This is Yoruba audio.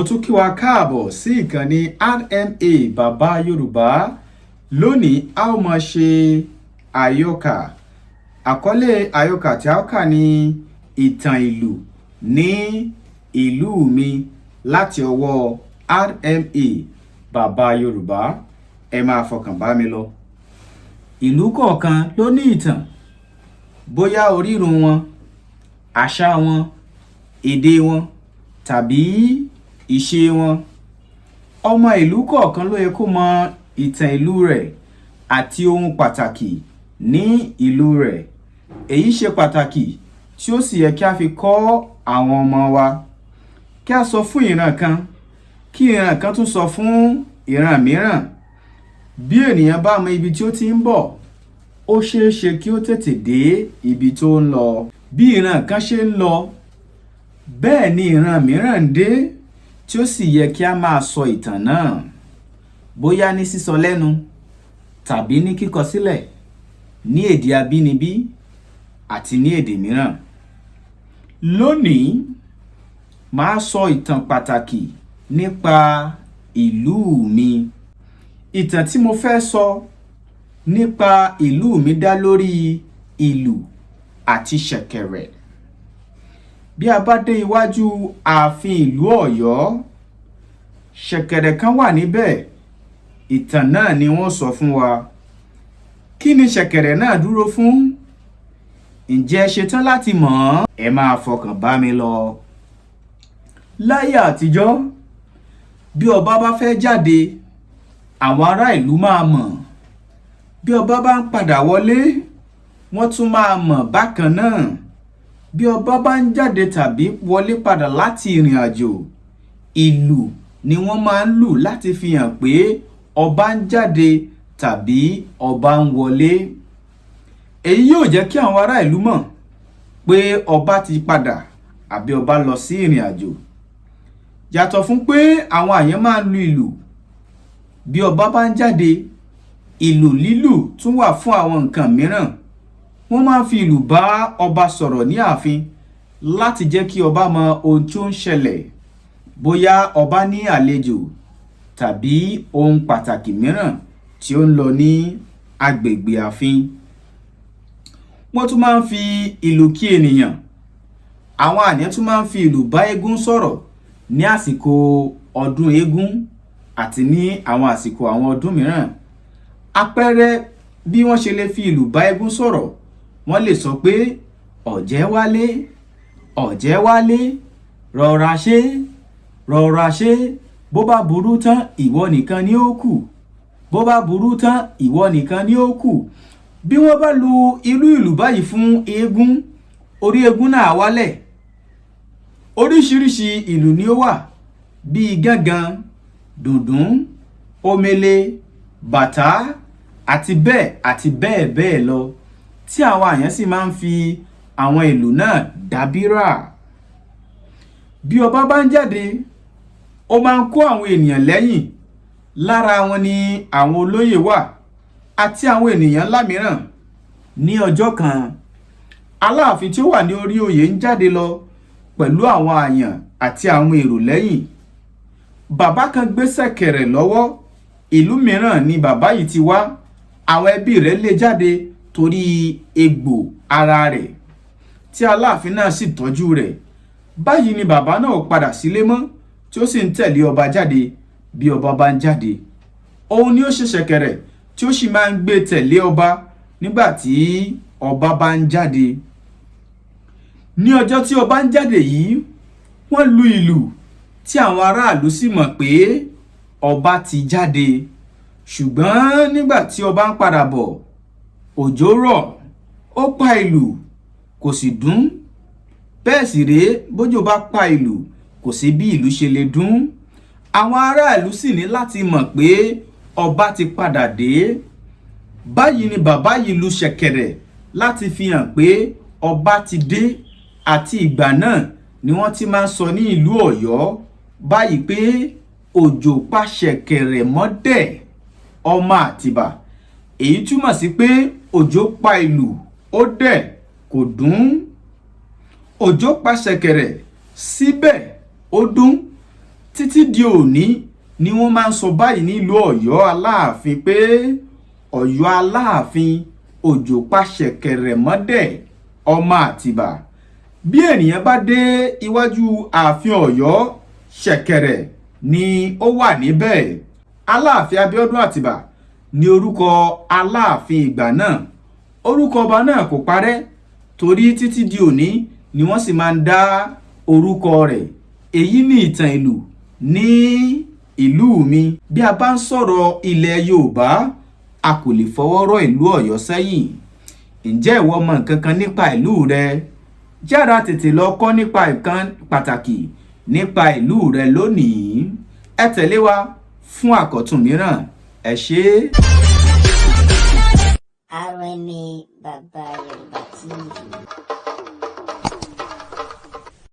Mo tún kí wa káàbọ̀ sí ìkànnì RMA Bàbá Yorùbá. Lónìí a ó máa ṣe àyọkà. Àkọlé àyọkà tí a ó kà ní ìtàn ìlú ní ìlú mi láti ọwọ́ RMA Bàbá Yorùbá. Ẹ máa fọkàn bá mi lọ. Ìlú kọ̀ọ̀kan ló ní ìtàn, bóyá orírun wọn, àṣà wọn, èdè wọn tàbí ìṣe wọn. Ọmọ ìlú kọ̀ọ̀kan ló yẹ kó mọ ìtàn ìlú rẹ̀ àti ohun pàtàkì ní ìlú rẹ̀. Èyí ṣe pàtàkì tí ó sì yẹ kí a fi kọ́ àwọn ọmọ wa. Kí a sọ fún ìran kan, kí ìran kan tún sọ fún ìran mìíràn. Bí ènìyàn bá mọ ibi tí ó ti ń bọ̀, ó ṣeé ṣe kí ó tètè dé ibi tó ń lọ. Bí ìran kan ṣe ń lọ, bẹ́ẹ̀ ni ìran mìíràn ń dé, tí ó sì yẹ kí a máa sọ ìtàn náà, bóyá ní sísọ lẹ́nu tàbí ní kíkọ sílẹ̀, ní èdè abínibí àti ní èdè mìíràn. Lónìí, màá sọ ìtàn pàtàkì nípa ìlú mi. Ìtàn tí mo fẹ́ sọ nípa ìlú mi dá lórí ìlú àti ṣẹ̀kẹ̀rẹ̀. Bí a bá dé iwájú ààfin ìlú Ọ̀yọ́, ṣẹ̀kẹ̀rẹ̀ kan wà níbẹ̀. Ìtàn náà ni wọ́n sọ fún wa. Kí ni ṣẹ̀kẹ̀rẹ̀ náà dúró fún? Ǹjẹ́ ẹ ṣetán láti mọ̀ ọ́n? Ẹ máa fọkàn bá mi lọ. Láyé àtijọ́, bí ọba bá fẹ́ jáde, àwọn ará ìlú máa mọ̀. Bí ọba bá ń padà wọlé, wọ́n tún máa mọ̀ bákan náà. Bí ọba bá ń jáde tàbí wọlé padà láti ìrìn àjò, ìlù ni wọ́n máa ń lù láti fi hàn pé ọba ń jáde tàbí ọba ń wọlé. Èyí yóò jẹ́ kí àwọn ará ìlú mọ̀ pé ọba ti padà àbí ọba lọ sí ìrìn àjò. Yàtọ̀ fún pé àwọn àyàn máa ń lu ìlù bí ọba bá ń jáde, ìlù lílù tún wà fún àwọn nǹkan mìíràn. Wọ́n máa ń fi ìlù bá ọba sọ̀rọ̀ ní ààfin láti jẹ́ kí ọba mọ ohun tí ó ń ṣẹlẹ̀, bóyá ọba ní àlejò tàbí ohun pàtàkì mìíràn tí ó ń lọ ní agbègbè ààfin. Wọ́n tún máa ń fi ìlù kí ènìyàn. Àwọn àyàn tún máa ń fi ìlù bá eégún sọ̀rọ̀ ní àsìkò ọdún eégún àti ní àwọn àsìkò àwọn ọdún mìíràn. Àpẹẹrẹ bí wọ́n ṣe lè fi ìlù bá eégún sọ̀rọ̀, wọ́n lè sọ pé ọ̀jẹ̀ wálé, ọ̀jẹ̀ wálé, rọra ṣe, rọra ṣe, bó bá burú tán ìwọ nìkan ni ó kù, bó bá burú tán ìwọ nìkan ni ó kù. Bí wọ́n bá lu irú ìlù báyìí fún eégún, orí eégún náà wálẹ̀. Oríṣiríṣi ìlù ni ó wà, bíi gángan, dùndún, omele, bàtá àti bẹ́ẹ̀ bẹ́ẹ̀ lọ, tí àwọn àyàn sì máa ń fi àwọn ìlù náà dábírà. Bí ọba bá ń jáde, ó máa ń kó àwọn ènìyàn lẹ́yìn. Lára wọn ni àwọn olóyè wà àti àwọn ènìyàn ńlá mìíràn. Ní ọjọ́ kan, Aláàfin tí ó wà ní orí oyè ń jáde lọ pẹ̀lú àwọn àyàn àti àwọn èrò lẹ́yìn. Bàbá kan gbé ṣẹ̀kẹ̀rẹ̀ lọ́wọ́. Ìlú mìíràn ni bàbá yìí ti wá. Àwọn ẹbí rẹ̀ lé jáde torí egbò ara rẹ̀, tí Aláàfin náà sì tọ́jú rẹ̀. Báyìí ni bàbá náà padà sílé mọ́, tí ó sì ń tẹ̀lé ọba jáde bí ọba bá ń jáde. Òun ni ó ṣe ṣẹ̀kẹ̀rẹ̀ tí ó sì máa ń gbé tẹ̀lé ọba nígbà tí ọba bá ń jáde. Ní ọjọ́ tí ọba ń jáde yìí, wọ́n lu ìlù tí àwọn aráàlú sì mọ̀ pé ọba ti jáde. Ṣùgbọ́n nígbà tí ọba ń padà bọ̀, òjò rọ̀, ó pa ìlù, kò sì dún. Bẹ́ẹ̀ sì rèé, bójò bá pa ìlù, kò sí bí ìlù ṣe lè dún. Àwọn aráàlú sì ní láti mọ̀ pé ọba ti padà dé. Báyìí ni bàbá yìí lu ṣẹ̀kẹ̀rẹ̀ láti fi hàn pé ọba ti dé. Àti ìgbà náà ni wọ́n ti máa ń sọ ní ìlú Ọ̀yọ́ báyìí pé òjò pa ṣẹ̀kẹ̀rẹ̀ mọ́dẹ̀ ọmọ Àtìbà. Èyí túmọ̀ sí pé òjò pa ìlù, ó dẹ̀ kò dún. Òjò pa ṣẹ̀kẹ̀rẹ̀ síbẹ̀ ó dún. títí di òní ni wọ́n máa ń sọ báyìí nílùú Ọ̀yọ́ Aláàfin pé Ọ̀yọ́ Aláàfin òjò pa ṣẹ̀kẹ̀rẹ̀ mọ́dẹ̀ ọmọ Àtìbà. Bí ènìyàn bá dé iwájú ààfin Ọ̀yọ́, ṣẹ̀kẹ̀rẹ̀ ni ó wà níbẹ̀. Aláàfin Abíọ́dún Àtìbà ni orúkọ Aláàfin ìgbà náà. Orúkọ ọba náà kò parẹ́ torí títí di òní ni wọ́n sì máa ń dá orúkọ rẹ̀. Èyí ni ìtàn ìlú ní ìlú mi. Bí a bá ń sọ̀rọ̀ ilẹ̀ Yorùbá, a kò lè fọwọ́ rọ́ ìlú Ọ̀yọ́ sẹ́yìn. Ǹjẹ́ ìwọ mọ nǹkan kan nípa ìlú rẹ? Yára tètè lọ kọ́ nípa nǹkan pàtàkì nípa ìlú rẹ lónìí. Ẹ tẹ̀lé wa fún àkọ́tún mìíràn. Ẹ ṣé. RMA Baba Yorùbá TV.